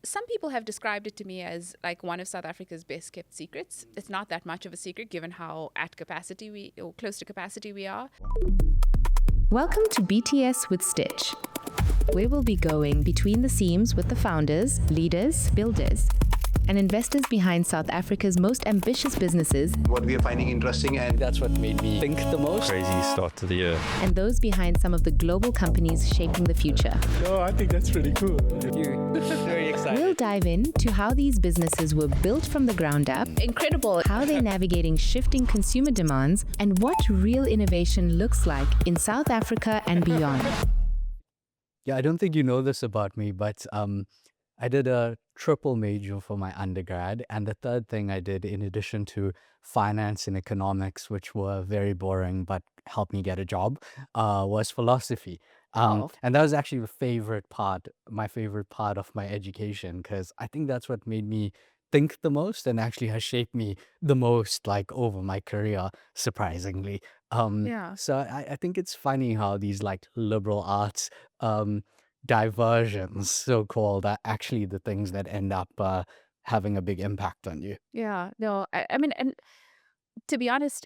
Some people have described it to me as like one of South Africa's best kept secrets. It's not that much of a secret given how close to capacity we are. Welcome to BTS with Stitch, where we'll be going between the seams with the founders, leaders, builders, and investors behind South Africa's most ambitious businesses, what we are finding interesting, and that's what made me think the most. Crazy start to the year. and those behind some of the global companies shaping the future. Oh, I think that's pretty cool. You're very excited. We'll dive into how these businesses were built from the ground up, Incredible. how they're navigating shifting consumer demands, and what real innovation looks like in South Africa and beyond. Yeah, I don't think you know this about me, but I did a triple major for my undergrad, and the third thing I did, in addition to finance and economics, which were very boring but helped me get a job, was philosophy. And that was actually my favorite part of my education, because I think that's what made me think the most and actually has shaped me the most, like, over my career, surprisingly. Yeah. So I think it's funny how these like liberal arts diversions, so-called, are actually the things that end up having a big impact on you. Yeah. No, I mean, and to be honest,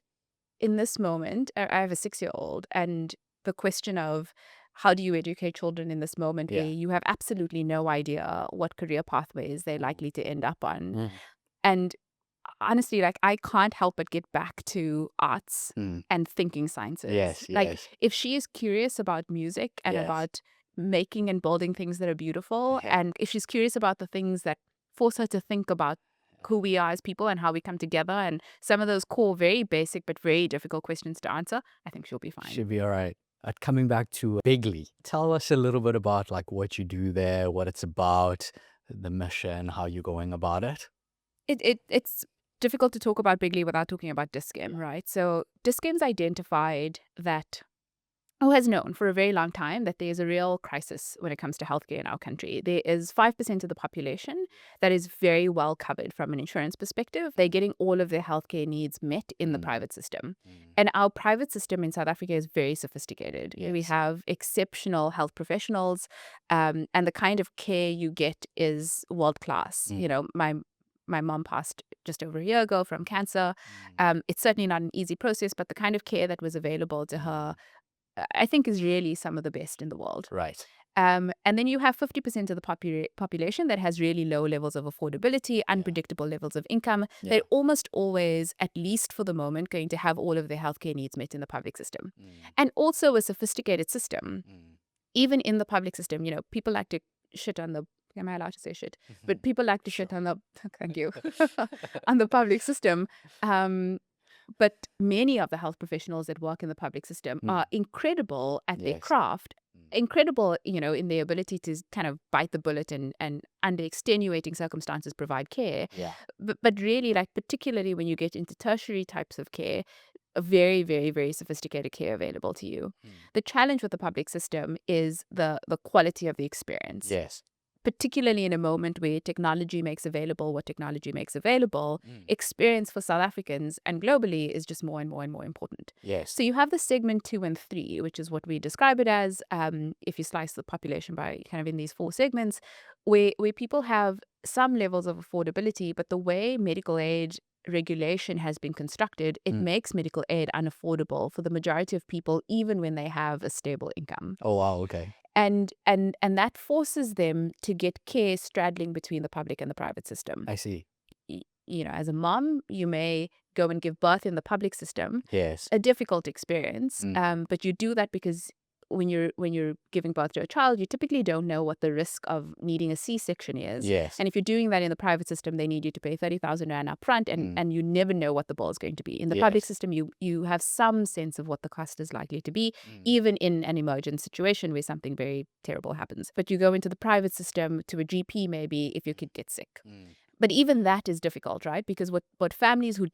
in this moment, I have a 6-year-old, and the question of how do you educate children in this moment Yeah. where you have absolutely no idea what career pathways they're likely to end up on. Mm. And honestly, like, I can't help but get back to arts Mm. and thinking sciences. Yes, Like, yes. if she is curious about music and Yes. about making and building things that are beautiful, Yeah. and if she's curious about the things that force her to think about who we are as people and how we come together, and some of those core, very basic but very difficult questions to answer, I think she'll be fine. Should be all right. Coming back to Bigly, tell us a little bit about like what you do there, what it's about, the mission, how you're going about it. It's difficult to talk about Bigly without talking about Dis-Chem, right? So Dis-Chem's identified that, has known for a very long time that there is a real crisis when it comes to healthcare in our country. There is 5% of the population that is very well covered from an insurance perspective. They're getting all of their healthcare needs met in the private system. And our private system in South Africa is very sophisticated. We Yes. have exceptional health professionals, and the kind of care you get is world class. Mm. You know, my mom passed just over a year ago from cancer. It's certainly not an easy process, but the kind of care that was available to her, I think, is really some of the best in the world. Right. And then you have 50% of the population that has really low levels of affordability, unpredictable levels of income. Yeah. They're almost always, at least for the moment, going to have all of their healthcare needs met in the public system. And also a sophisticated system. Even in the public system, people like to shit on the, am I allowed to say shit? But people like to shit on the, thank you, on the public system. But many of the health professionals that work in the public system are incredible at their Yes. craft, incredible, in their ability to kind of bite the bullet and under extenuating circumstances provide care. Yeah. But really, like, particularly when you get into tertiary types of care, a very, very, very sophisticated care available to you. The challenge with the public system is the quality of the experience. Yes. Particularly in a moment where technology makes available what technology makes available, experience for South Africans and globally is just more and more and more important. Yes. So you have the segment 2 and 3, which is what we describe it as, if you slice the population by kind of in these 4 segments, where people have some levels of affordability, but the way medical aid regulation has been constructed, it makes medical aid unaffordable for the majority of people, even when they have a stable income. Oh, wow. Okay. And that forces them to get care straddling between the public and the private system. I see. As a mom, you may go and give birth in the public system, Yes. a difficult experience, but you do that because when you're giving birth to a child, you typically don't know what the risk of needing a C-section is. Yes. And if you're doing that in the private system, they need you to pay 30,000 Rand up front, and you never know what the bill is going to be. In the public Yes. system, you have some sense of what the cost is likely to be, even in an emergent situation where something very terrible happens. But you go into the private system to a GP maybe if your kid gets sick. But even that is difficult, right? Because what families who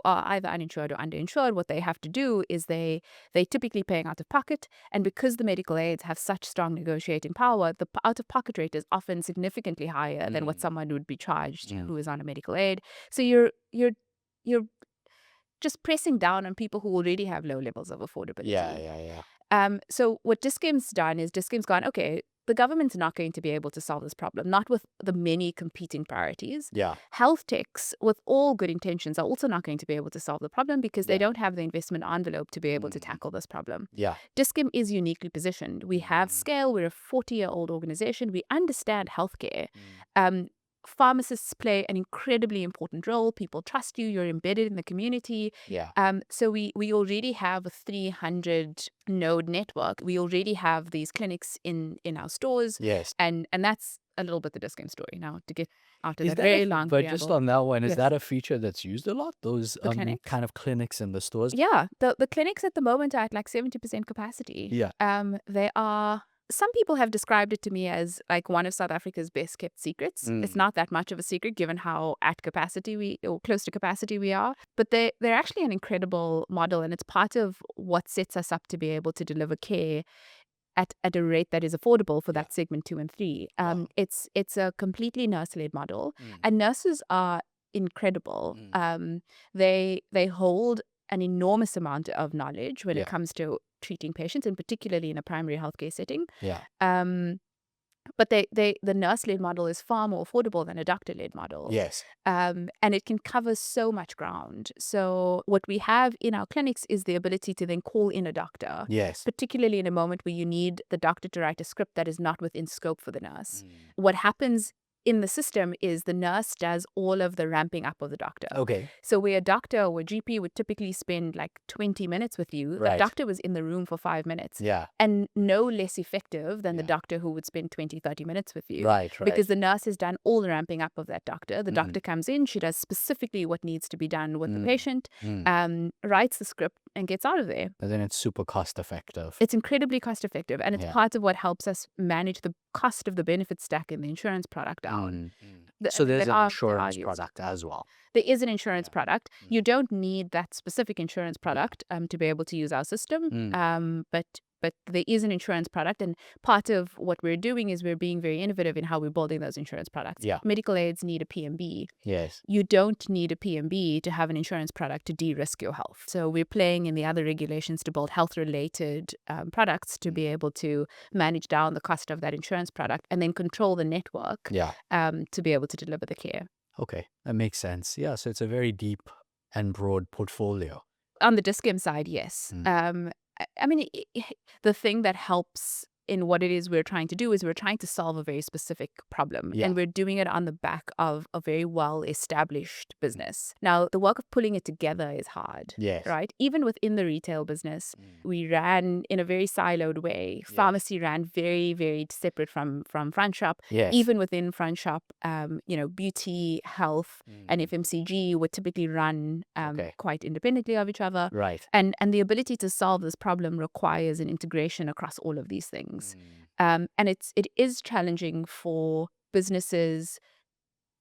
are either uninsured or underinsured, what they have to do is they typically paying out of pocket. And because the medical aids have such strong negotiating power, the out of pocket rate is often significantly higher than what someone would be charged who is on a medical aid. So you're just pressing down on people who already have low levels of affordability. Yeah. So what Dis-Chem's done is Dis-Chem's gone, okay, the government's not going to be able to solve this problem, not with the many competing priorities. Yeah. Health techs, with all good intentions, are also not going to be able to solve the problem because they Yeah. don't have the investment envelope to be able to tackle this problem. Yeah. Diskim is uniquely positioned. We have scale. We're a 40-year-old organization. We understand healthcare. Pharmacists play an incredibly important role. People trust you. You're embedded in the community. Yeah. So we already have a 300 node network. We already have these clinics in our stores. Yes. And that's a little bit the Diskim story now to get after Is that that very long but preamble. just on that one, is Yes. that a feature that's used a lot? Those The clinics? kind of clinics in the stores? Yeah, the clinics at the moment are at like 70% capacity. Yeah. They are. Some people have described it to me as like one of South Africa's best kept secrets. It's not that much of a secret given how at capacity or close to capacity we are. But they're actually an incredible model, and it's part of what sets us up to be able to deliver care at a rate that is affordable for that segment 2 and 3. It's a completely nurse-led model, and nurses are incredible. They hold an enormous amount of knowledge when it comes to treating patients, and particularly in a primary healthcare setting. Yeah. But the nurse-led model is far more affordable than a doctor-led model. Yes. And it can cover so much ground. So what we have in our clinics is the ability to then call in a doctor, Yes. particularly in a moment where you need the doctor to write a script that is not within scope for the nurse. What happens in the system is the nurse does all of the ramping up of the doctor. Okay. So where a doctor or a GP would typically spend like 20 minutes with you, the Right. doctor was in the room for 5 minutes. Yeah. And no less effective than the doctor who would spend 20, 30 minutes with you. Right. Because the nurse has done all the ramping up of that doctor. The doctor comes in, she does specifically what needs to be done with the patient, writes the script, and gets out of there. And then it's super cost effective. It's incredibly cost effective, and it's part of what helps us manage the cost of the benefit stack in the insurance product down. So there's There an are insurance used. product as well. There is an insurance product. You don't need that specific insurance product to be able to use our system. But there is an insurance product, and part of what we're doing is we're being very innovative in how we're building those insurance products. Yeah. Medical aids need a PMB. Yes. You don't need a PMB to have an insurance product to de-risk your health. So we're playing in the other regulations to build health-related products to be able to manage down the cost of that insurance product and then control the network to be able to deliver the care. Okay. That makes sense. Yeah. So it's a very deep and broad portfolio. On the Diskim side, yes. I mean, the thing that helps in what it is we're trying to do is we're trying to solve a very specific problem. Yeah. And we're doing it on the back of a very well-established business. Now, the work of pulling it together is hard. Yes. Right? Even within the retail business, we ran in a very siloed way. Pharmacy ran very, very separate from front shop. Yes. Even within front shop, beauty, health, and FMCG would typically run quite independently of each other. Right. And the ability to solve this problem requires an integration across all of these things. And it is challenging for businesses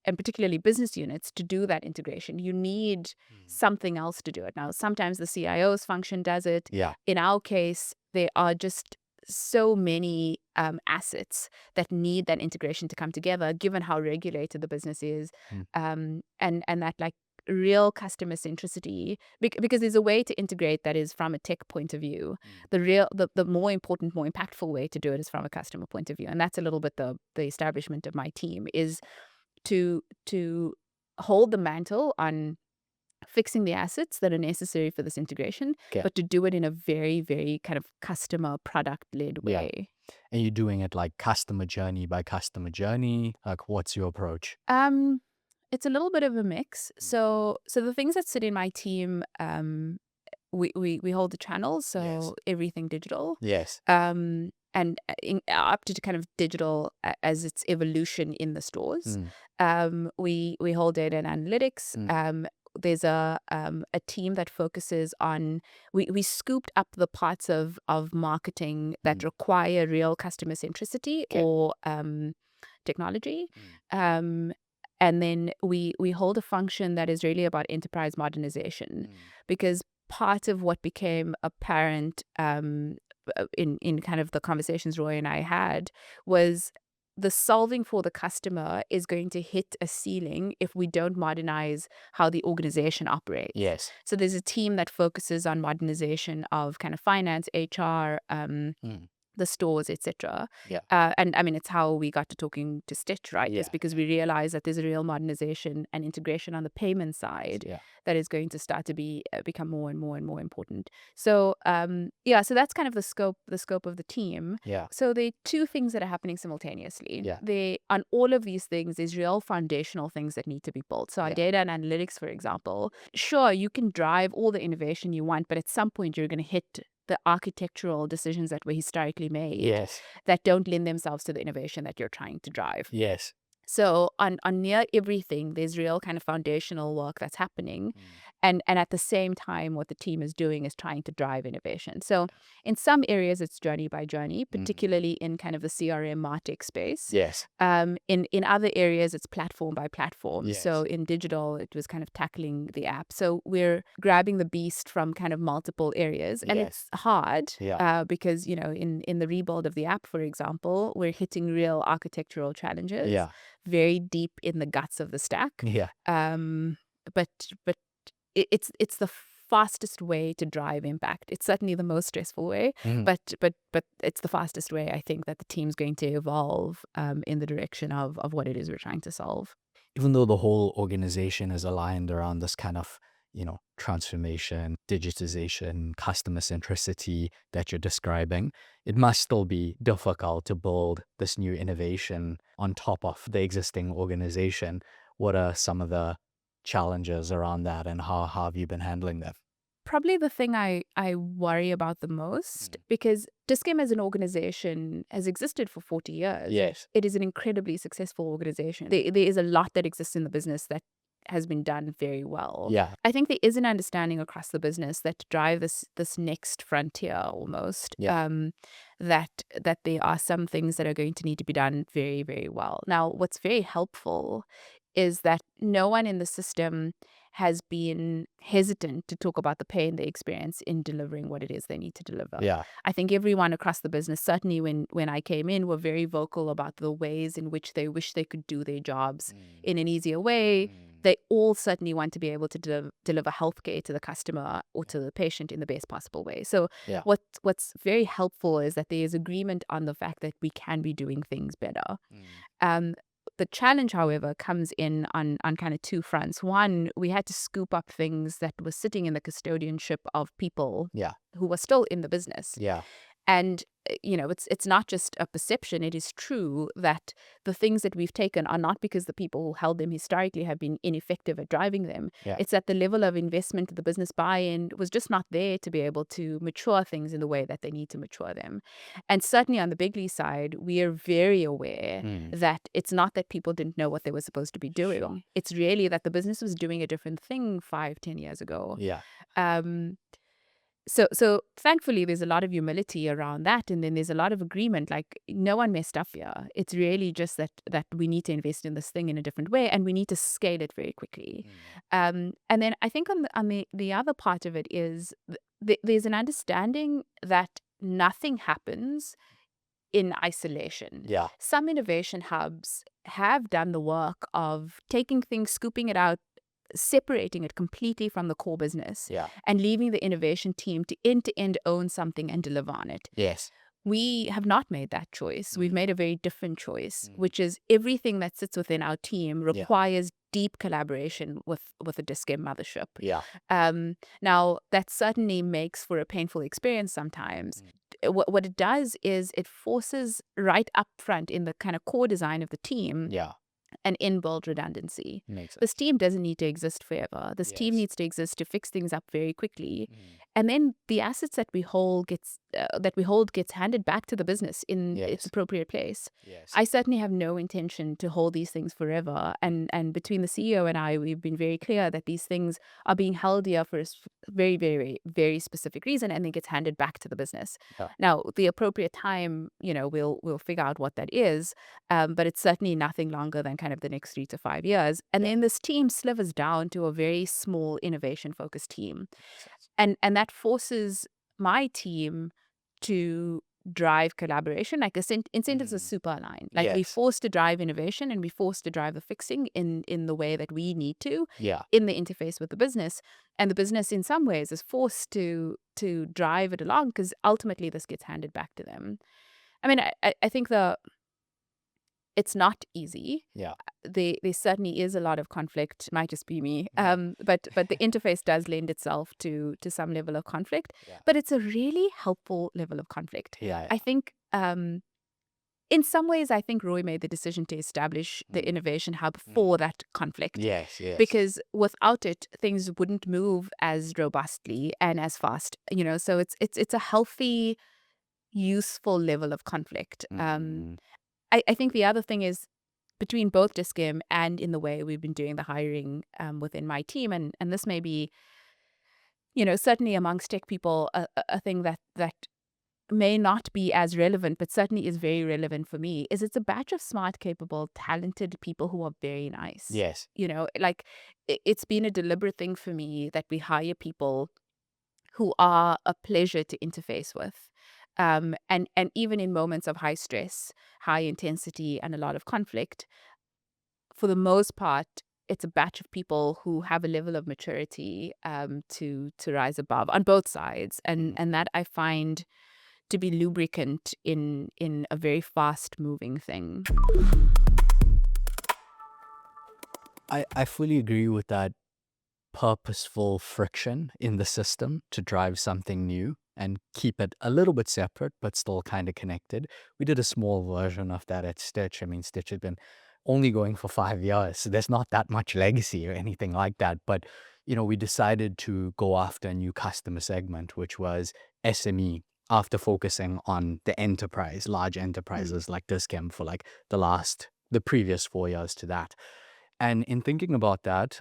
and particularly business units to do that integration. You need something else to do it. Now, sometimes the CIO's function does it. Yeah. In our case, there are just so many assets that need that integration to come together, given how regulated the business is, and that like real customer centricity, because there's a way to integrate that is from a tech point of view. The more important, more impactful way to do it is from a customer point of view, and that's a little bit the establishment of my team is to hold the mantle on fixing the assets that are necessary for this integration, but to do it in a very, very kind of customer product-led way. And you're doing it like customer journey by customer journey? Like, what's your approach? It's a little bit of a mix. So the things that sit in my team, we hold the channels, so everything digital. Yes. And up to kind of digital as its evolution in the stores. We hold data and analytics. There's a team that focuses on, we scooped up the parts of marketing that require real customer centricity or technology. And then we hold a function that is really about enterprise modernization, because part of what became apparent in kind of the conversations Roy and I had was the solving for the customer is going to hit a ceiling if we don't modernize how the organization operates. Yes. So there's a team that focuses on modernization of kind of finance, HR, the stores, etc. Yeah. And I mean, it's how we got to talking to Stitch, right? Yeah. It's because we realized that there's a real modernization and integration on the payment side Yeah. that is going to start to become more and more and more important. So so that's kind of the scope of the team. Yeah. So there are two things that are happening simultaneously. Yeah. On all of these things, there's real foundational things that need to be built. So on Yeah. data and analytics, for example, sure, you can drive all the innovation you want, but at some point you're going to hit the architectural decisions that were historically made Yes. that don't lend themselves to the innovation that you're trying to drive. Yes. So on near everything, there's real kind of foundational work that's happening. And at the same time, what the team is doing is trying to drive innovation. So in some areas, it's journey by journey, particularly in kind of the CRM MarTech space. Yes. In other areas, it's platform by platform. Yes. So in digital, it was kind of tackling the app. So we're grabbing the beast from kind of multiple areas. And Yes. it's hard Yeah. because, in the rebuild of the app, for example, we're hitting real architectural challenges. Yeah. Very deep in the guts of the stack. Yeah. But it's the fastest way to drive impact. It's certainly the most stressful way, but it's the fastest way, I think, that the team's going to evolve in the direction of what it is we're trying to solve. Even though the whole organization is aligned around this kind of, transformation, digitization, customer centricity that you're describing, it must still be difficult to build this new innovation on top of the existing organization. What are some of the challenges around that, and how have you been handling them? Probably the thing I worry about the most, because Dis-Chem as an organization has existed for 40 years. Yes. It is an incredibly successful organization. There is a lot that exists in the business that has been done very well. Yeah. I think there is an understanding across the business that to drive this next frontier almost, that there are some things that are going to need to be done very, very well. Now, what's very helpful is that no one in the system has been hesitant to talk about the pain they experience in delivering what it is they need to deliver. Yeah. I think everyone across the business, certainly when I came in, were very vocal about the ways in which they wish they could do their jobs in an easier way. They all certainly want to be able to deliver healthcare to the customer or to the patient in the best possible way. So what's very helpful is that there is agreement on the fact that we can be doing things better. The challenge, however, comes in on kind of two fronts. One, we had to scoop up things that were sitting in the custodianship of people who were still in the business. Yeah. And, it's not just a perception. It is true that the things that we've taken are not because the people who held them historically have been ineffective at driving them. Yeah. It's that the level of investment, the business buy-in was just not there to be able to mature things in the way that they need to mature them. And certainly on the Bigley side, we are very aware that it's not that people didn't know what they were supposed to be doing. Sure. It's really that the business was doing a different thing 5-10 years ago. Yeah. So thankfully, there's a lot of humility around that. And then there's a lot of agreement, like no one messed up here. It's really just that we need to invest in this thing in a different way and we need to scale it very quickly. And then I think on the other part of it is there's an understanding that nothing happens in isolation. Yeah. Some innovation hubs have done the work of taking things, scooping it out, separating it completely from the core business and leaving the innovation team to end own something and deliver on it. Yes. We have not made that choice. We've made a very different choice, which is everything that sits within our team requires deep collaboration with the Dis-Chem mothership. Yeah. Now, that certainly makes for a painful experience sometimes. What it does is it forces right up front in the kind of core design of the team an inbuilt redundancy. Makes sense. This team doesn't need to exist forever. This team needs to exist to fix things up very quickly. And then the assets that we hold gets handed back to the business in its appropriate place. Yes. I certainly have no intention to hold these things forever. And between the CEO and I, we've been very clear that these things are being held here for a very, very, very specific reason, and then gets handed back to the business. Now, the appropriate time, we'll figure out what that is. But it's certainly nothing longer than kind of the next 3 to 5 years. And then this team slivers down to a very small innovation-focused team. And that forces my team to drive collaboration. Like incentives are super aligned. Like we're forced to drive innovation and we're forced to drive the fixing in the way that we need to in the interface with the business. And the business in some ways is forced to drive it along because ultimately this gets handed back to them. I mean, I think it's not easy. Yeah. There certainly is a lot of conflict. Might just be me. But the interface does lend itself to some level of conflict. Yeah. But it's a really helpful level of conflict. Yeah. I think in some ways, I think Roy made the decision to establish the innovation hub for that conflict. Yes. Because without it, things wouldn't move as robustly and as fast. So it's a healthy, useful level of conflict. I think the other thing is between both Diskim and in the way we've been doing the hiring within my team, and this may be, certainly amongst tech people, a thing that may not be as relevant, but certainly is very relevant for me, is it's a batch of smart, capable, talented people who are very nice. Yes. Like it's been a deliberate thing for me that we hire people who are a pleasure to interface with. And even in moments of high stress, high intensity, and a lot of conflict, for the most part, it's a batch of people who have a level of maturity to rise above on both sides, and that I find to be lubricant in a very fast moving thing. I fully agree with that purposeful friction in the system to drive something new and keep it a little bit separate, but still kind of connected. We did a small version of that at Stitch. I mean, Stitch has been only going for 5 years, so there's not that much legacy or anything like that. But, we decided to go after a new customer segment, which was SME, after focusing on the enterprise, large enterprises like Discam for like the previous 4 years to that. And in thinking about that,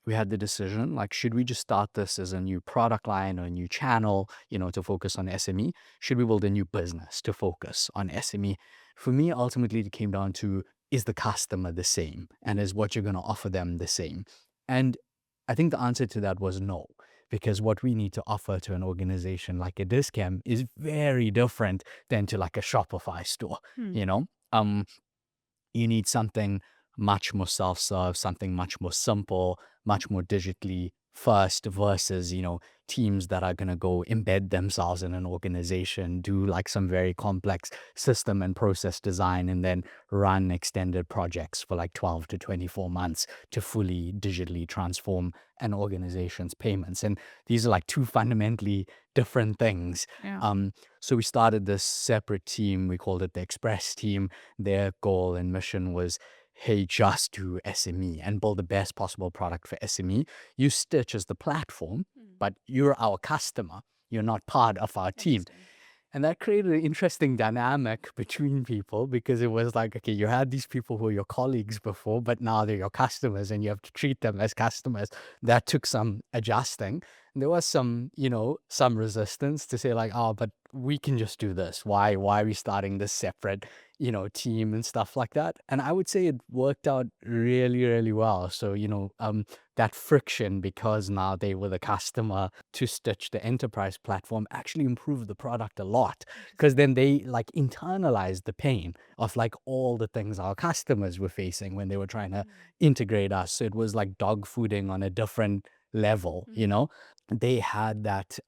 we had the decision, like, should we just start this as a new product line or a new channel, to focus on SME? Should we build a new business to focus on SME? For me, ultimately, it came down to, is the customer the same? And is what you're going to offer them the same? And I think the answer to that was no, because what we need to offer to an organization like a Discam is very different than to like a Shopify store, You need something much more self-serve, something much more simple, much more digitally first versus, teams that are going to go embed themselves in an organization, do like some very complex system and process design, and then run extended projects for like 12 to 24 months to fully digitally transform an organization's payments. And these are like two fundamentally different things. So we started this separate team. We called it the Express team. Their goal and mission was, hey, just do SME and build the best possible product for SME. Use Stitch as the platform, but you're our customer. You're not part of our team. And that created an interesting dynamic between people, because it was like, okay, you had these people who were your colleagues before, but now they're your customers and you have to treat them as customers. That took some adjusting. And there was some, some resistance to say like, oh, but we can just do this. Why are we starting this separate, team and stuff like that? And I would say it worked out really, really well. So, that friction, because now they were the customer to Stitch, the enterprise platform, actually improved the product a lot, because then they like internalized the pain of like all the things our customers were facing when they were trying to integrate us. So it was like dog fooding on a different level, They had that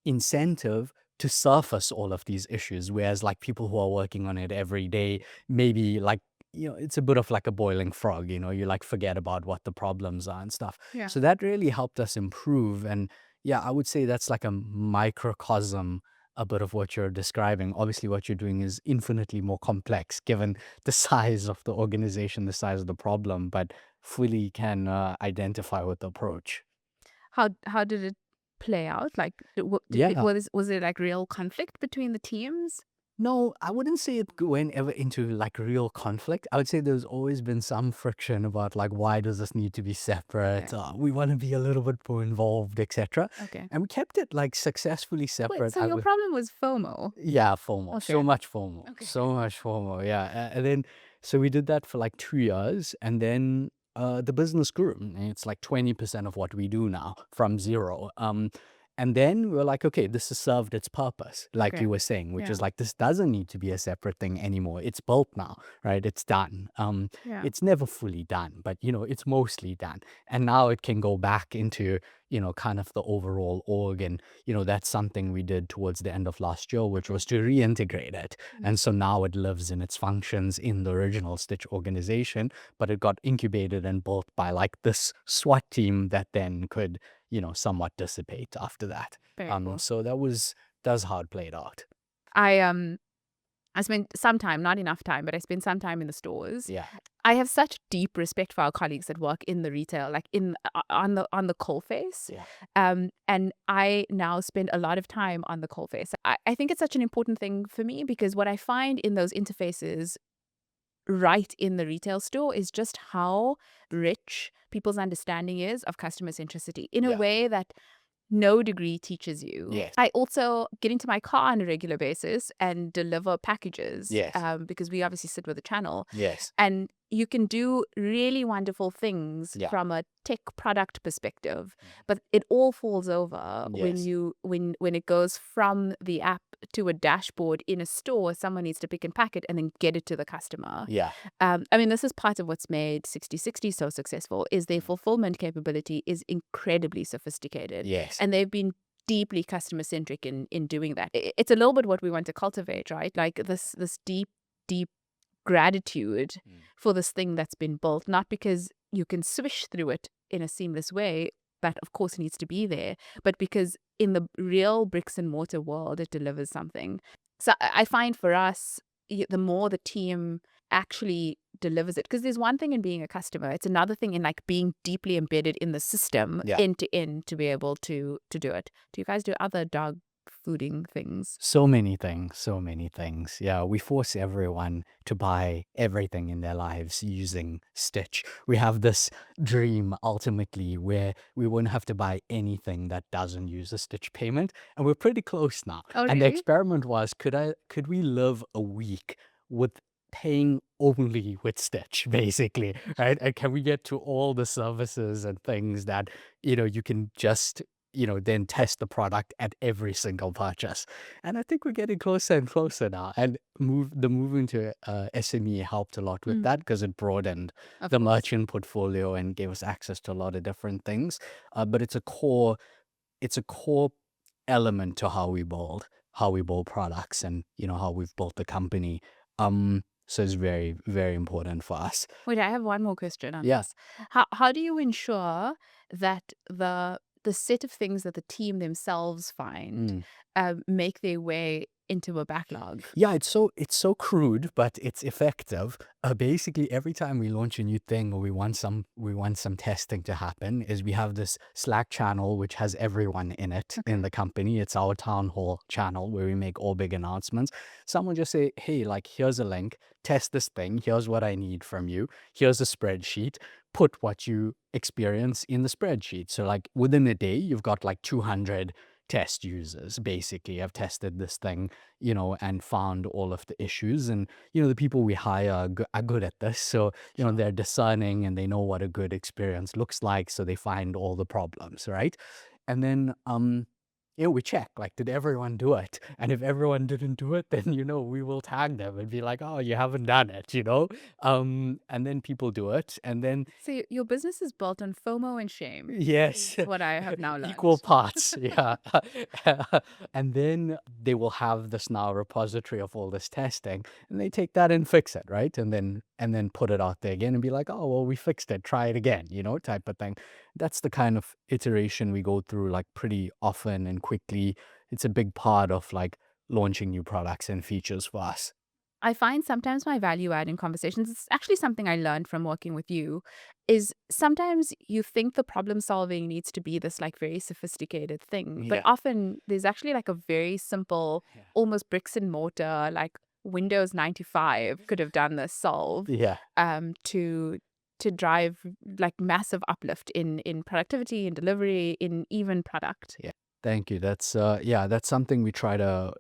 incentive to surface all of these issues, whereas like people who are working on it every day, maybe like, it's a bit of like a boiling frog, you like forget about what the problems are and stuff. So that really helped us improve. And yeah, I would say that's like a microcosm a bit of what you're describing. Obviously what you're doing is infinitely more complex given the size of the organization, the size of the problem, but fully can identify with the approach. How did it play out? Like, was it like real conflict between the teams? No, I wouldn't say it went ever into like real conflict. I would say there's always been some friction about like, why does this need to be separate? We want to be a little bit more involved, etc. Okay. And we kept it like successfully separate. Wait, so your problem was FOMO? Yeah, FOMO. Okay. So much FOMO. Okay. So much FOMO. Yeah. And then, so we did that for like 2 years, and then the business grew. And it's like 20% of what we do now from zero. And then we were like, okay, this has served its purpose, like Okay. you were saying, which Yeah. is like, this doesn't need to be a separate thing anymore. It's built now, right? It's done. Yeah. It's never fully done, but, it's mostly done. And now it can go back into, kind of the overall org. And, that's something we did towards the end of last year, which was to reintegrate it. And so now it lives in its functions in the original Stitch organization, but it got incubated and built by like this SWAT team that then could, somewhat dissipate after that. Very cool. So that's how it played out. I spent some time, not enough time, but I spent some time in the stores. Yeah. I have such deep respect for our colleagues that work in the retail, like on the coalface. Yeah. And I now spend a lot of time on the coalface. I think it's such an important thing for me because what I find in those interfaces right in the retail store is just how rich people's understanding is of customer centricity in a Yeah. way that no degree teaches you. Yes. I also get into my car on a regular basis and deliver packages. Yes. Because we obviously sit with a channel. Yes. And you can do really wonderful things Yeah. from a tech product perspective, but it all falls over when Yes. when it goes from the app to a dashboard in a store. Someone needs to pick and pack it and then get it to the customer. Yeah. I mean, this is part of what's made 6060 so successful is their fulfillment capability is incredibly sophisticated. Yes. And they've been deeply customer centric in doing that. It's a little bit what we want to cultivate, right? Like this deep gratitude for this thing that's been built, not because you can swish through it in a seamless way, that of course needs to be there, but because in the real bricks and mortar world, it delivers something. So I find for us, the more the team actually delivers it, because there's one thing in being a customer, it's another thing in like being deeply embedded in the system end to end to be able to do it. Do you guys do other dog fooding things? So many things. Yeah, we force everyone to buy everything in their lives using Stitch. We have this dream ultimately where we wouldn't have to buy anything that doesn't use a Stitch payment, and we're pretty close now. Oh, And the really? experiment was, could we live a week with paying only with Stitch, basically, right? And can we get to all the services and things that, you can just then test the product at every single purchase. And I think we're getting closer and closer now. And moving to SME helped a lot with that because it broadened Of the course. merchant portfolio and gave us access to a lot of different things. But it's a core element to how we build products and how we've built the company. So it's very, very important for us. Wait, I have one more question on Yeah. this. How do you ensure that the set of things that the team themselves find make their way into a backlog? Yeah, it's so crude, but it's effective. Basically, every time we launch a new thing or we want some testing to happen, is we have this Slack channel which has everyone in it in the company. It's our town hall channel where we make all big announcements. Someone just say, hey, like here's a link, test this thing. Here's what I need from you. Here's a spreadsheet. Put what you experience in the spreadsheet. So like within a day, you've got like 200 test users basically have tested this thing, and found all of the issues. And, the people we hire are good at this. So, they're discerning and they know what a good experience looks like. So they find all the problems, right? And then, we check, like, did everyone do it? And if everyone didn't do it, then, we will tag them and be like, oh, you haven't done it, and then people do it. And then, So your business is built on FOMO and shame. yes, Is what I have now learned. equal parts. Yeah. And then they will have this now repository of all this testing, and they take that and fix it, right? And then put it out there again and be like, oh, well, we fixed it, try it again, type of thing. That's the kind of iteration we go through like pretty often and quickly. It's a big part of like launching new products and features for us. I find sometimes my value add in conversations, it's actually something I learned from working with you, is sometimes you think the problem solving needs to be this like very sophisticated thing. But Yeah. often there's actually like a very simple, Yeah. almost bricks and mortar, like Windows 95 could have done this solve Yeah. to drive like massive uplift in productivity, in delivery, in even product. Yeah. Thank you. That's something we try to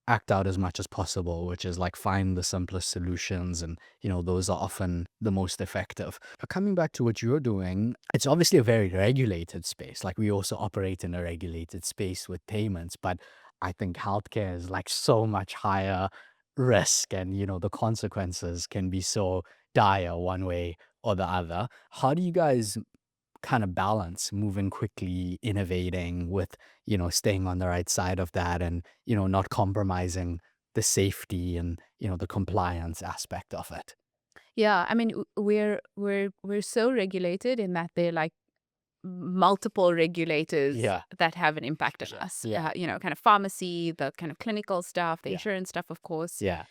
act out as much as possible, which is like find the simplest solutions. And, those are often the most effective. But coming back to what you're doing, it's obviously a very regulated space. Like we also operate in a regulated space with payments, but I think healthcare is like so much higher risk and, the consequences can be so dire one way or the other. How do you guys kind of balance moving quickly, innovating with, staying on the right side of that and, not compromising the safety and, the compliance aspect of it? Yeah, I mean, we're so regulated in that they're like multiple regulators Yeah. that have an impact on Sure. us. Yeah. Kind of pharmacy, the kind of clinical stuff, the Yeah. insurance stuff, of course. Yeah.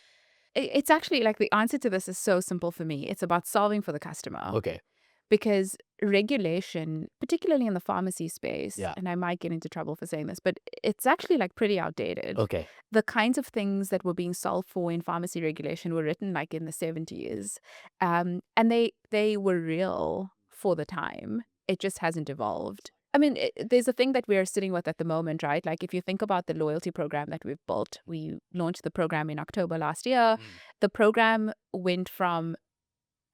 It's actually like the answer to this is so simple for me. It's about solving for the customer. Okay. Because regulation, particularly in the pharmacy space, Yeah. and I might get into trouble for saying this, but it's actually like pretty outdated. Okay. The kinds of things that were being solved for in pharmacy regulation were written like in the 70s. And they were real for the time. It just hasn't evolved. I mean, there's a thing that we're sitting with at the moment, right? Like if you think about the loyalty program that we've built, we launched the program in October last year. The program went from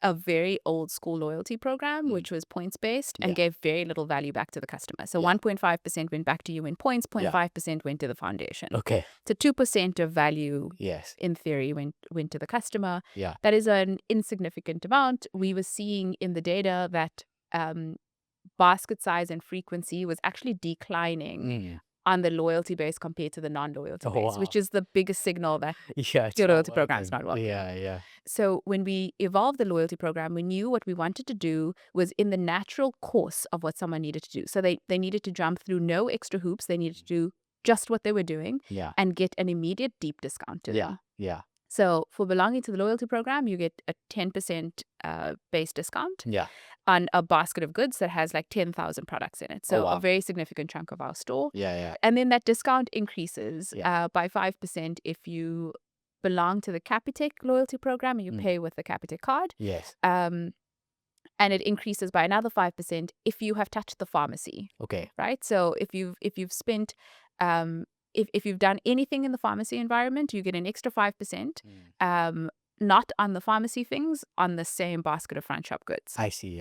a very old school loyalty program, which was points based and gave very little value back to the customer. So 1.5% went back to you in points, 0.5% went to the foundation. Okay. So 2% of value, Yes. in theory, went to the customer. Yeah. That is an insignificant amount. We were seeing in the data that basket size and frequency was actually declining on the loyalty base compared to the non-loyalty base, which is the biggest signal that your loyalty program is not working. Yeah. So when we evolved the loyalty program, we knew what we wanted to do was in the natural course of what someone needed to do. So they needed to jump through no extra hoops. They needed to do just what they were doing and get an immediate deep discount to them. Yeah. So for belonging to the loyalty program, you get a 10% base discount Yeah. on a basket of goods that has like 10,000 products in it. So wow. a very significant chunk of our store. Yeah. And then that discount increases by 5% if you belong to the Capitec loyalty program and you pay with the Capitec card. Yes. And it increases by another 5% if you have touched the pharmacy. Okay. Right? So if you've spent if you've done anything in the pharmacy environment, you get an extra 5%. Not on the pharmacy things, on the same basket of front shop goods. I see.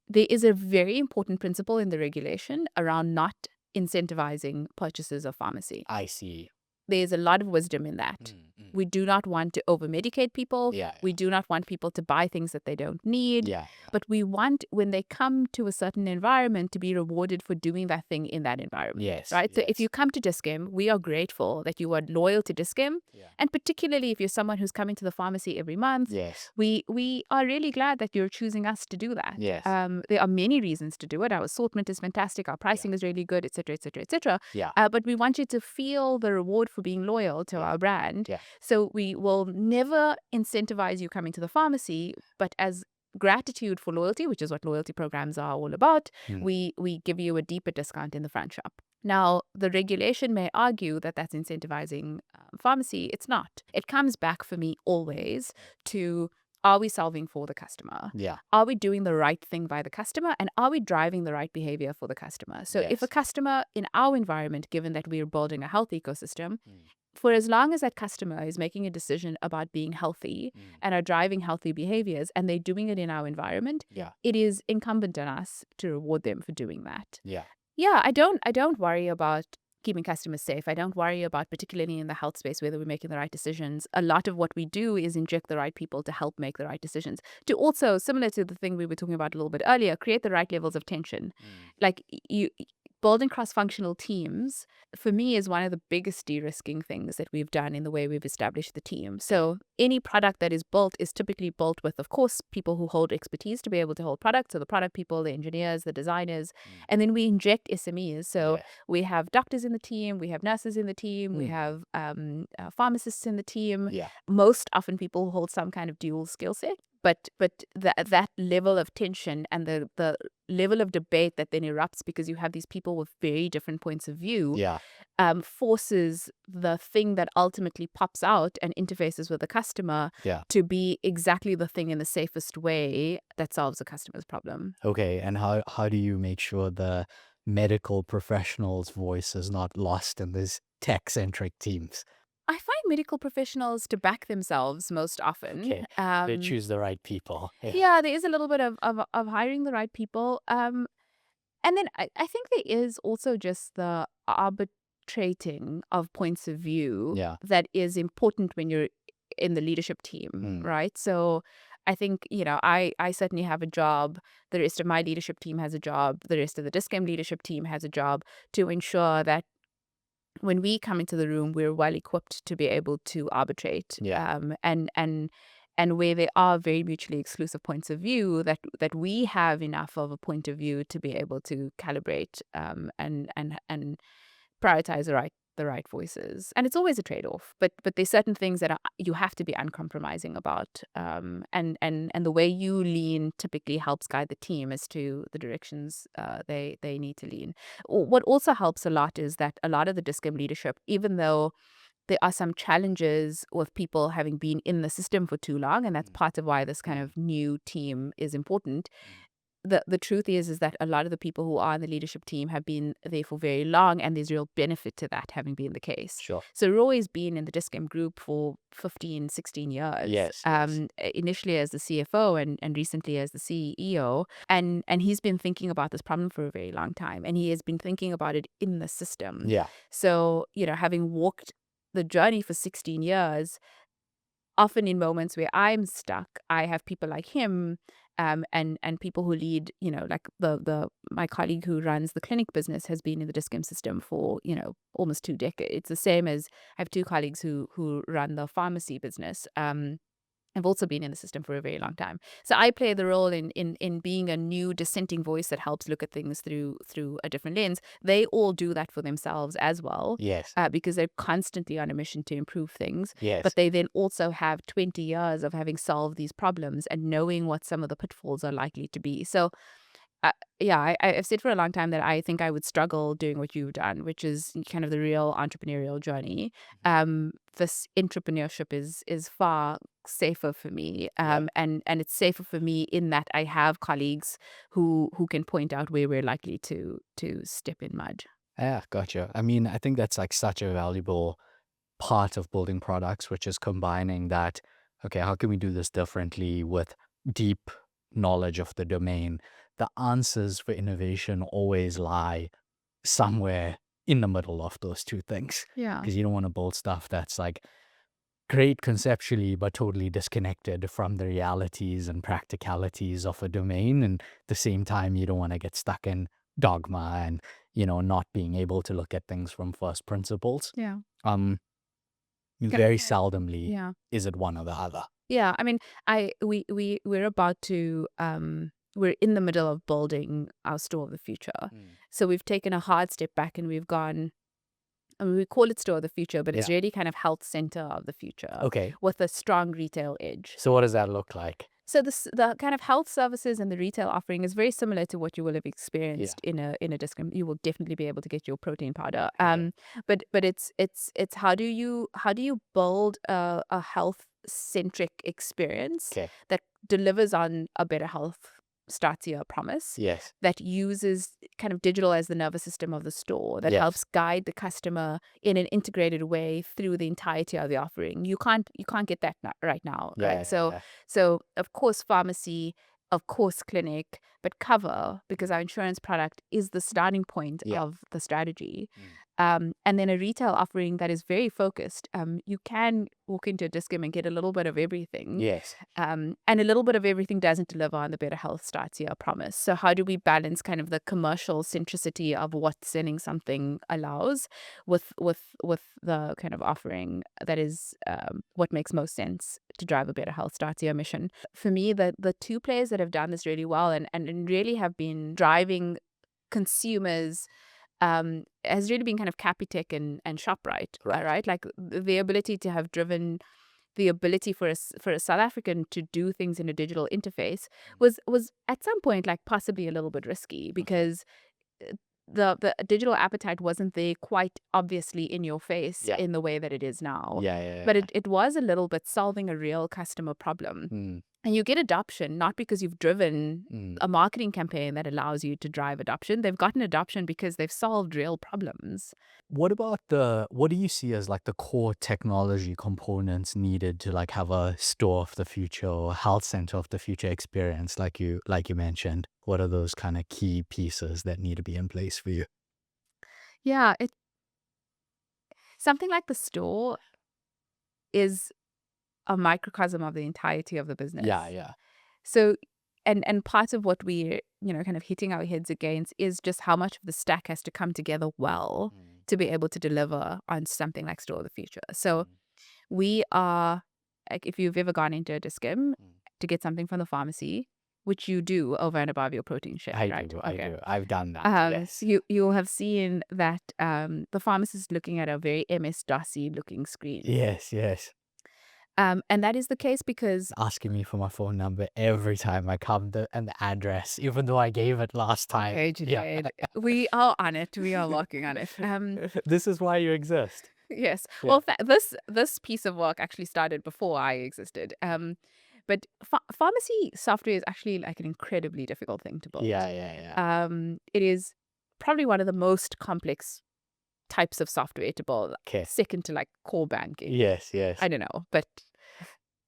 There is a very important principle in the regulation around not incentivizing purchases of pharmacy. I see. There's a lot of wisdom in that. We do not want to over-medicate people. We do not want people to buy things that they don't need. But we want, when they come to a certain environment, to be rewarded for doing that thing in that environment. Yes. Right? So if you come to Dis-Chem, we are grateful that you are loyal to Dis-Chem. And particularly if you're someone who's coming to the pharmacy every month, we are really glad that you're choosing us to do that. There are many reasons to do it. Our assortment is fantastic. Our pricing is really good, etc., etc., etc. But we want you to feel the reward for being loyal to our brand. So we will never incentivize you coming to the pharmacy, but as gratitude for loyalty, which is what loyalty programs are all about, we give you a deeper discount in the front shop. Now, the regulation may argue that that's incentivizing pharmacy. It's not. It comes back for me always to, are we solving for the customer? Are we doing the right thing by the customer? And are we driving the right behavior for the customer? So if a customer in our environment, given that we're building a health ecosystem, for as long as that customer is making a decision about being healthy and are driving healthy behaviors and they're doing it in our environment, it is incumbent on us to reward them for doing that. I don't worry about keeping customers safe. I don't worry about, particularly in the health space, whether we're making the right decisions. A lot of what we do is inject the right people to help make the right decisions. To also, similar to the thing we were talking about a little bit earlier, create the right levels of tension. Like building cross-functional teams, for me, is one of the biggest de-risking things that we've done in the way we've established the team. So any product that is built is typically built with, of course, people who hold expertise to be able to hold products. So the product people, the engineers, the designers, and then we inject SMEs. So we have doctors in the team, we have nurses in the team, we have pharmacists in the team. Most often people who hold some kind of dual skill set. But that level of tension and the level of debate that then erupts because you have these people with very different points of view forces the thing that ultimately pops out and interfaces with the customer to be exactly the thing in the safest way that solves the customer's problem. Okay, and how do you make sure the medical professional's voice is not lost in these tech-centric teams? I find medical professionals to back themselves most often. Okay, they choose the right people. Yeah, there is a little bit of hiring the right people. And then I think there is also just the arbitrating of points of view Yeah. that is important when you're in the leadership team, right? So I think, I certainly have a job. The rest of my leadership team has a job. The rest of the Discam leadership team has a job to ensure that when we come into the room, we're well equipped to be able to arbitrate. Yeah. And where there are very mutually exclusive points of view, that we have enough of a point of view to be able to calibrate and prioritize the right voices. And it's always a trade-off, but there's certain things that you have to be uncompromising about. And the way you lean typically helps guide the team as to the directions they need to lean. What also helps a lot is that a lot of the Discam leadership, even though there are some challenges with people having been in the system for too long, and that's part of why this kind of new team is important. The truth is that a lot of the people who are in the leadership team have been there for very long, and there's real benefit to that having been the case. Sure. So Roy's been in the Discam group for 15, 16 years. Yes. Initially as the CFO and recently as the CEO. And he's been thinking about this problem for a very long time, and he has been thinking about it in the system. Yeah. So, having walked the journey for 16 years, often in moments where I'm stuck, I have people like him, and people who lead, like my colleague who runs the clinic business has been in the Discam system for, almost 2 decades. The same as I have 2 colleagues who run the pharmacy business. I've also been in the system for a very long time. So I play the role in being a new dissenting voice that helps look at things through a different lens. They all do that for themselves as well. Yes. Because they're constantly on a mission to improve things. Yes. But they then also have 20 years of having solved these problems and knowing what some of the pitfalls are likely to be. So I've said for a long time that I think I would struggle doing what you've done, which is kind of the real entrepreneurial journey. This entrepreneurship is far safer for me, and it's safer for me in that I have colleagues who can point out where we're likely to step in mud. Yeah, gotcha. I mean, I think that's like such a valuable part of building products, which is combining that, okay, how can we do this differently with deep knowledge of the domain? The answers for innovation always lie somewhere in the middle of those two things. Yeah. Because you don't want to build stuff that's like great conceptually, but totally disconnected from the realities and practicalities of a domain. And at the same time, you don't want to get stuck in dogma and, not being able to look at things from first principles. Yeah. Very seldomly Yeah. is it one or the other. Yeah. I mean, we're about to we're in the middle of building our store of the future. So we've taken a hard step back and we've gone, I mean, we call it store of the future, but it's really kind of health center of the future. Okay. With a strong retail edge. So what does that look like? So the kind of health services and the retail offering is very similar to what you will have experienced in a Discount. You will definitely be able to get your protein powder. But it's how do you build a health centric experience that delivers on a better health starts your promise. Yes. That uses kind of digital as the nervous system of the store, that helps guide the customer in an integrated way through the entirety of the offering. You can't get that right now, right? So of course pharmacy, of course clinic, but cover, because our insurance product is the starting point of the strategy. And then a retail offering that is very focused. You can walk into a Discam and get a little bit of everything. Yes. And a little bit of everything doesn't deliver on the better health starts here promise. So how do we balance kind of the commercial centricity of what selling something allows with the kind of offering that is what makes most sense to drive a better health starts here mission? For me, the 2 players that have done this really well and really have been driving consumers has really been kind of Capitec and ShopRite, right? Like the ability to have driven the ability for a South African to do things in a digital interface was at some point like possibly a little bit risky, because the digital appetite wasn't there quite obviously in your face in the way that it is now. But it was a little bit solving a real customer problem. And you get adoption not because you've driven a marketing campaign that allows you to drive adoption. They've gotten adoption because they've solved real problems. What do you see as like the core technology components needed to like have a store of the future or health center of the future experience like you mentioned? What are those kind of key pieces that need to be in place for you? Yeah, something like the store is a microcosm of the entirety of the business. Yeah. So, and part of what we're, kind of hitting our heads against is just how much of the stack has to come together well to be able to deliver on something like Store of the Future. So we are, like, if you've ever gone into a Discim to get something from the pharmacy, which you do over and above your protein shake, right? I do. I've done that. Yes. So you'll have seen that the pharmacist is looking at a very MS-DOS-y looking screen. Yes. And that is the case because Asking me for my phone number every time I come and the address, even though I gave it last time. Okay, Junaid, we are on it. We are working on it. This is why you exist. Yes. Yeah. Well, this piece of work actually started before I existed. But pharmacy software is actually like an incredibly difficult thing to build. Yeah. It is probably one of the most complex types of software to build, Okay. second to like core banking. Yes. I don't know, but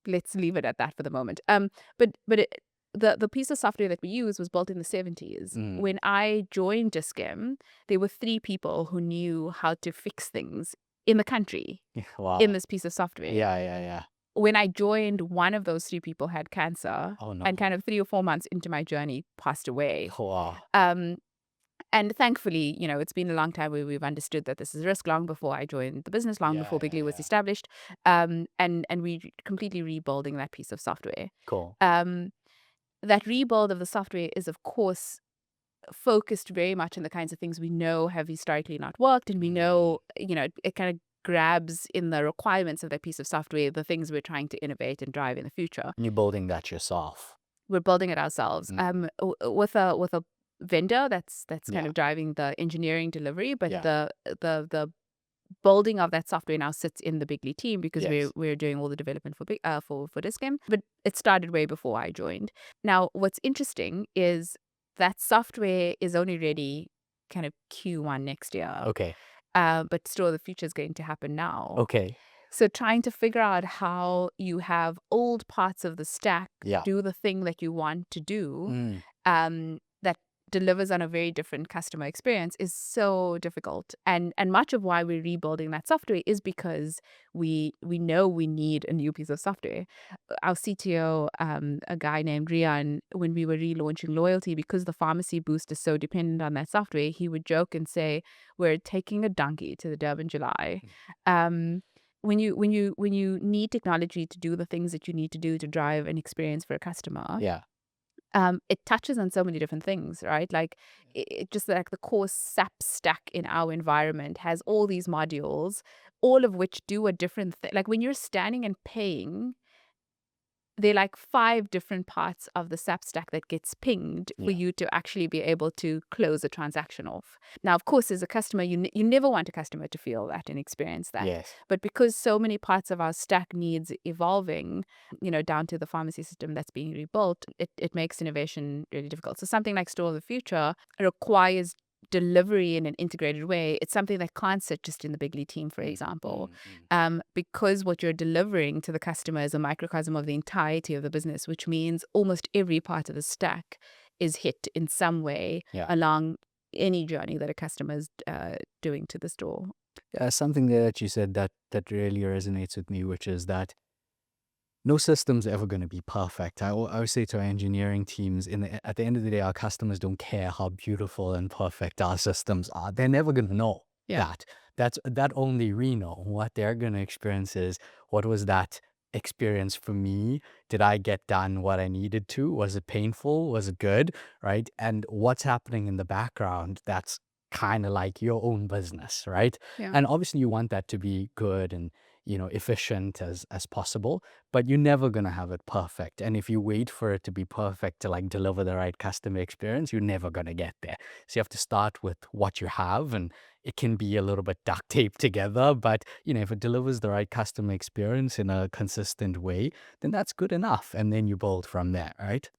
let's leave it at that for the moment. The piece of software that we use was built in the 70s. When I joined Discim, there were 3 people who knew how to fix things in the country Wow. in this piece of software. Yeah. When I joined, one of those 3 people had cancer, Oh no. and kind of 3 or 4 months into my journey passed away. Wow. And thankfully, it's been a long time where we've understood that this is a risk long before I joined the business, long before Bigley was established. And we completely rebuilding that piece of software. Cool. That rebuild of the software is, of course, focused very much on the kinds of things we know have historically not worked. And we know, it kind of grabs in the requirements of that piece of software the things we're trying to innovate and drive in the future. And you're building that yourself. We're building it ourselves with a vendor that's kind of driving the engineering delivery, but the building of that software now sits in the Bigley team because we're doing all the development for Discim. But it started way before I joined. Now, what's interesting is that software is only ready kind of Q1 next year. Okay. But Store of the Future is going to happen now. Okay. So trying to figure out how you have old parts of the stack do the thing that you want to do, that delivers on a very different customer experience is so difficult. And much of why we're rebuilding that software is because we know we need a new piece of software. Our CTO, a guy named Rian, when we were relaunching loyalty, because the pharmacy boost is so dependent on that software, he would joke and say, "We're taking a donkey to the Durban July." When you need technology to do the things that you need to do to drive an experience for a customer, it touches on so many different things, right? Like it just like the core SAP stack in our environment has all these modules, all of which do a different thing. Like when you're standing and paying, they're like 5 different parts of the SAP stack that gets pinged for you to actually be able to close a transaction off. Now, of course, as a customer, you never want a customer to feel that and experience that. Yes. But because so many parts of our stack needs evolving, down to the pharmacy system that's being rebuilt, it makes innovation really difficult. So something like Store of the Future requires delivery in an integrated way. It's something that can't sit just in the Bigley team, for example, because what you're delivering to the customer is a microcosm of the entirety of the business, which means almost every part of the stack is hit in some way along any journey that a customer is doing to the store. Something there that you said that really resonates with me, which is that no system's ever going to be perfect. I always say to our engineering teams, at the end of the day, our customers don't care how beautiful and perfect our systems are. They're never going to know that. That only we know. What they're going to experience is, what was that experience for me? Did I get done what I needed to? Was it painful? Was it good? Right? And what's happening in the background, that's kind of like your own business, right? Yeah. And obviously you want that to be good and efficient as possible, but you're never going to have it perfect. And if you wait for it to be perfect to like deliver the right customer experience, you're never going to get there. So you have to start with what you have, and it can be a little bit duct taped together, but if it delivers the right customer experience in a consistent way, then that's good enough. And then you build from there, right?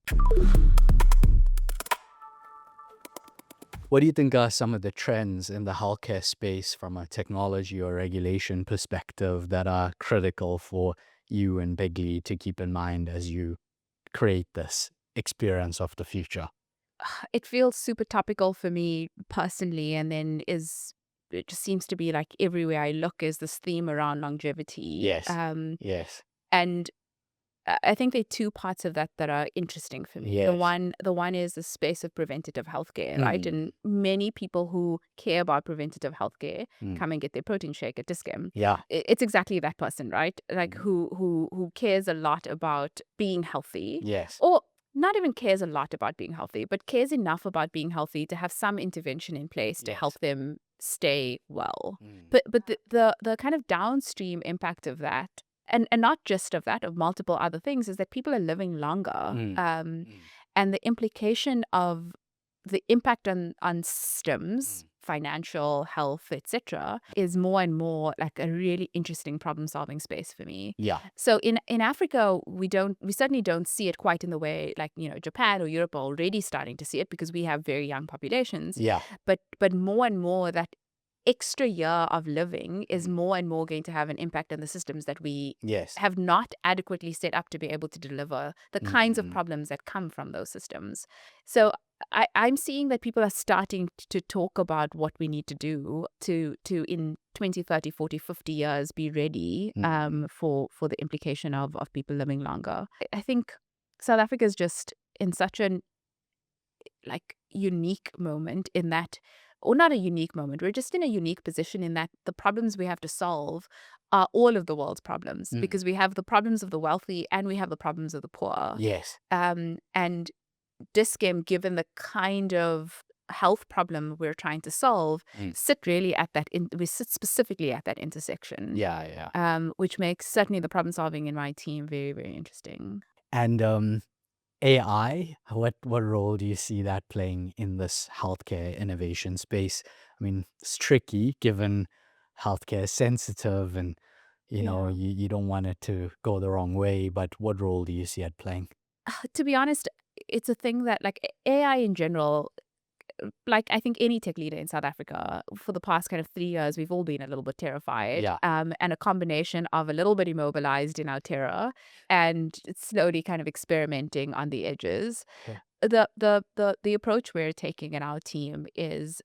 What do you think are some of the trends in the healthcare space from a technology or regulation perspective that are critical for you and Bigley to keep in mind as you create this experience of the future? It feels super topical for me personally, and then it just seems to be like everywhere I look is this theme around longevity. Yes. Yes. And I think there are two parts of that that are interesting for me. Yes. The one is the space of preventative healthcare, right? And many people who care about preventative healthcare come and get their protein shake at Discam. Yeah. It's exactly that person, right? Like who cares a lot about being healthy. Yes. Or not even cares a lot about being healthy, but cares enough about being healthy to have some intervention in place to help them stay well. But the kind of downstream impact of that, and not just of that, of multiple other things, is that people are living longer. And the implication of the impact on systems, financial, health, etc., is more and more like a really interesting problem-solving space for me. Yeah. So in Africa, we certainly don't see it quite in the way like Japan or Europe are already starting to see it, because we have very young populations. Yeah. But more and more, that extra year of living is more and more going to have an impact on the systems that we have not adequately set up to be able to deliver the kinds of problems that come from those systems. So I'm seeing that people are starting to talk about what we need to do to in 20, 30, 40, 50 years be ready for the implication of people living longer. I think South Africa is just in such an unique moment in that, or not a unique moment, we're just in a unique position in that the problems we have to solve are all of the world's problems, because we have the problems of the wealthy and we have the problems of the poor. Yes. And Discam, given the kind of health problem we're trying to solve, sit specifically at that intersection. Yeah. Which makes certainly the problem solving in my team very, very interesting. And AI, what role do you see that playing in this healthcare innovation space? I mean, it's tricky given healthcare is sensitive and you don't want it to go the wrong way, but what role do you see it playing? To be honest, it's a thing that AI in general, I think any tech leader in South Africa for the past kind of 3 years, we've all been a little bit terrified. Yeah. And a combination of a little bit immobilized in our terror and slowly kind of experimenting on the edges. Yeah. The approach we're taking in our team is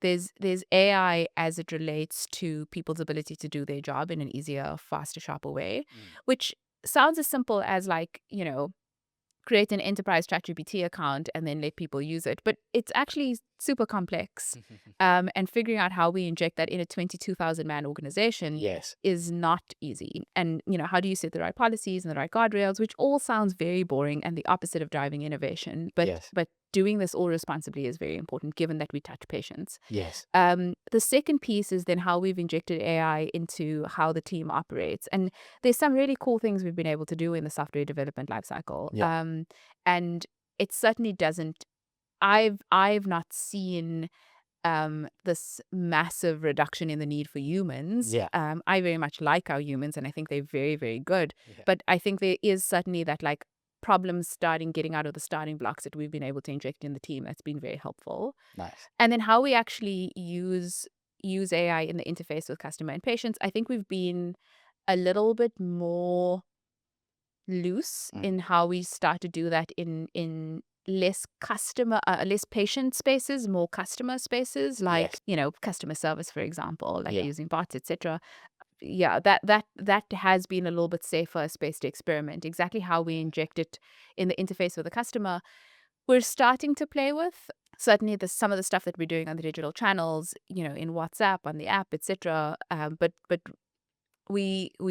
there's AI as it relates to people's ability to do their job in an easier, faster, sharper way, which sounds as simple as create an enterprise ChatGPT account and then let people use it. But it's actually super complex. And figuring out how we inject that in a 22,000-man organization is not easy. And, how do you set the right policies and the right guardrails, which all sounds very boring and the opposite of driving innovation. But doing this all responsibly is very important, given that we touch patients. Yes. The second piece is then how we've injected AI into how the team operates. And there's some really cool things we've been able to do in the software development lifecycle. Yeah. And it certainly doesn't, I've not seen this massive reduction in the need for humans. Yeah. I very much like our humans, and I think they're very, very good. Yeah. But I think there is certainly that problems getting out of the starting blocks that we've been able to inject in the team. That's been very helpful. Nice. And then how we actually use AI in the interface with customer and patients, I think we've been a little bit more loose in how we start to do that in less patient spaces, more customer spaces, customer service, for example, using bots, etc. Yeah, that has been a little bit safer space to experiment. Exactly how we inject it in the interface with the customer, we're starting to play with. Certainly, some of the stuff that we're doing on the digital channels, in WhatsApp, on the app, etc. But we've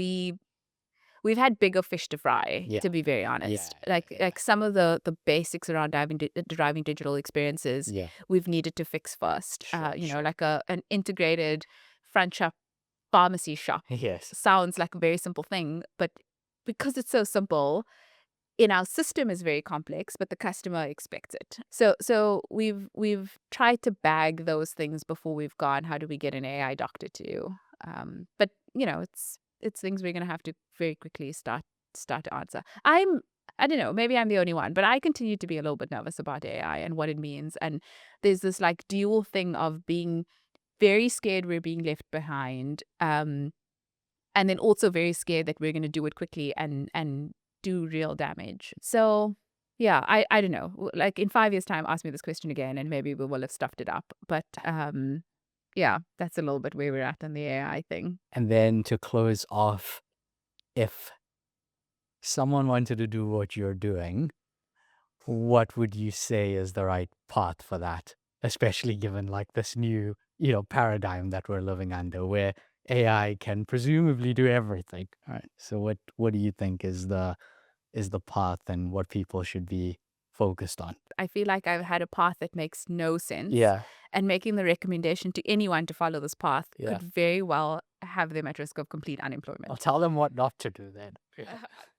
had bigger fish to fry, to be very honest. Like some of the basics around driving digital experiences, we've needed to fix first. Sure. An integrated front shop pharmacy shop. Yes. Sounds like a very simple thing, but because it's so simple, in our system is very complex, but the customer expects it. So we've tried to bag those things before we've gone, how do we get an AI doctor to? But it's things we're gonna have to very quickly start to answer. I don't know, maybe I'm the only one, but I continue to be a little bit nervous about AI and what it means. And there's this like dual thing of being very scared we're being left behind, and then also very scared that we're going to do it quickly and do real damage. So yeah, I don't know. Like in 5 years' time, ask me this question again, and maybe we will have stuffed it up. But yeah, that's a little bit where we're at on the AI thing. And then to close off, if someone wanted to do what you're doing, what would you say is the right path for that? Especially given like this new, paradigm that we're living under where AI can presumably do everything. All right. So what do you think is the path and what people should be focused on? I feel like I've had a path that makes no sense. Yeah. And making the recommendation to anyone to follow this path Yeah. could very well have them at risk of complete unemployment. I'll tell them what not to do then.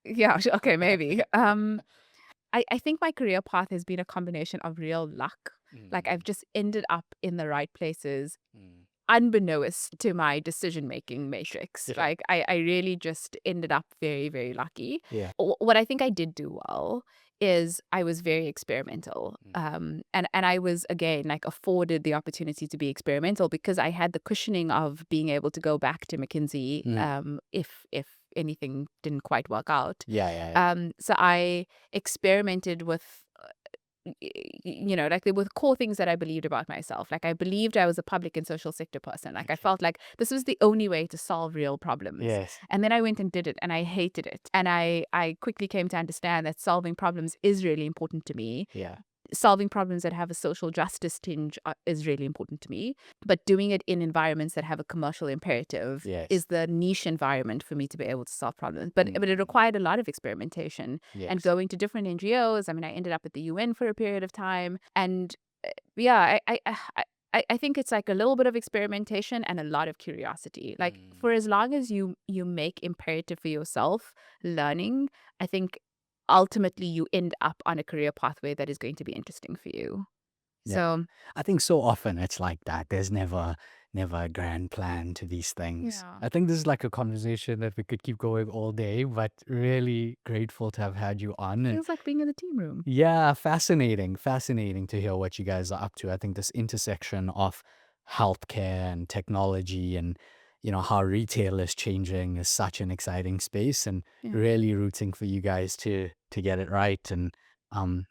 Yeah, okay, maybe. I think my career path has been a combination of real luck. Like I've just ended up in the right places, unbeknownst to my decision-making matrix. Yeah. Like I really just ended up very, very lucky. Yeah. What I think I did do well is I was very experimental. And I was, again, like afforded the opportunity to be experimental because I had the cushioning of being able to go back to McKinsey if anything didn't quite work out. Yeah. So I experimented with like there were core things that I believed about myself. Like I believed I was a public and social sector person. Like I felt like this was the only way to solve real problems. Yes. And then I went and did it and I hated it. And I quickly came to understand that solving problems is really important to me. Yeah. Solving problems that have a social justice tinge is really important to me. But doing it in environments that have a commercial imperative Yes. is the niche environment for me to be able to solve problems. But it required a lot of experimentation and going to different NGOs. I mean, I ended up at the UN for a period of time. And yeah, I think it's like a little bit of experimentation and a lot of curiosity. Like for as long as you make imperative for yourself learning, I think ultimately you end up on a career pathway that is going to be interesting for you. Yeah. So I think so often it's like that. There's never a grand plan to these things. Yeah. I think this is like a conversation that we could keep going all day, but really grateful to have had you on. And feels like being in the team room. yeah, fascinating to hear what you guys are up to. I think this intersection of healthcare and technology and how retail is changing is such an exciting space, and really rooting for you guys to get it right, and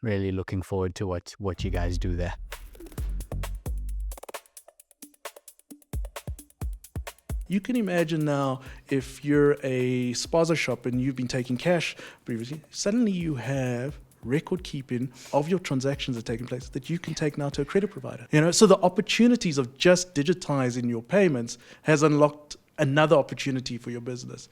really looking forward to what you guys do there. You can imagine now if you're a spaza shop and you've been taking cash previously, suddenly you have record keeping of your transactions that are taking place that you can take now to a credit provider. So the opportunities of just digitizing your payments has unlocked another opportunity for your business.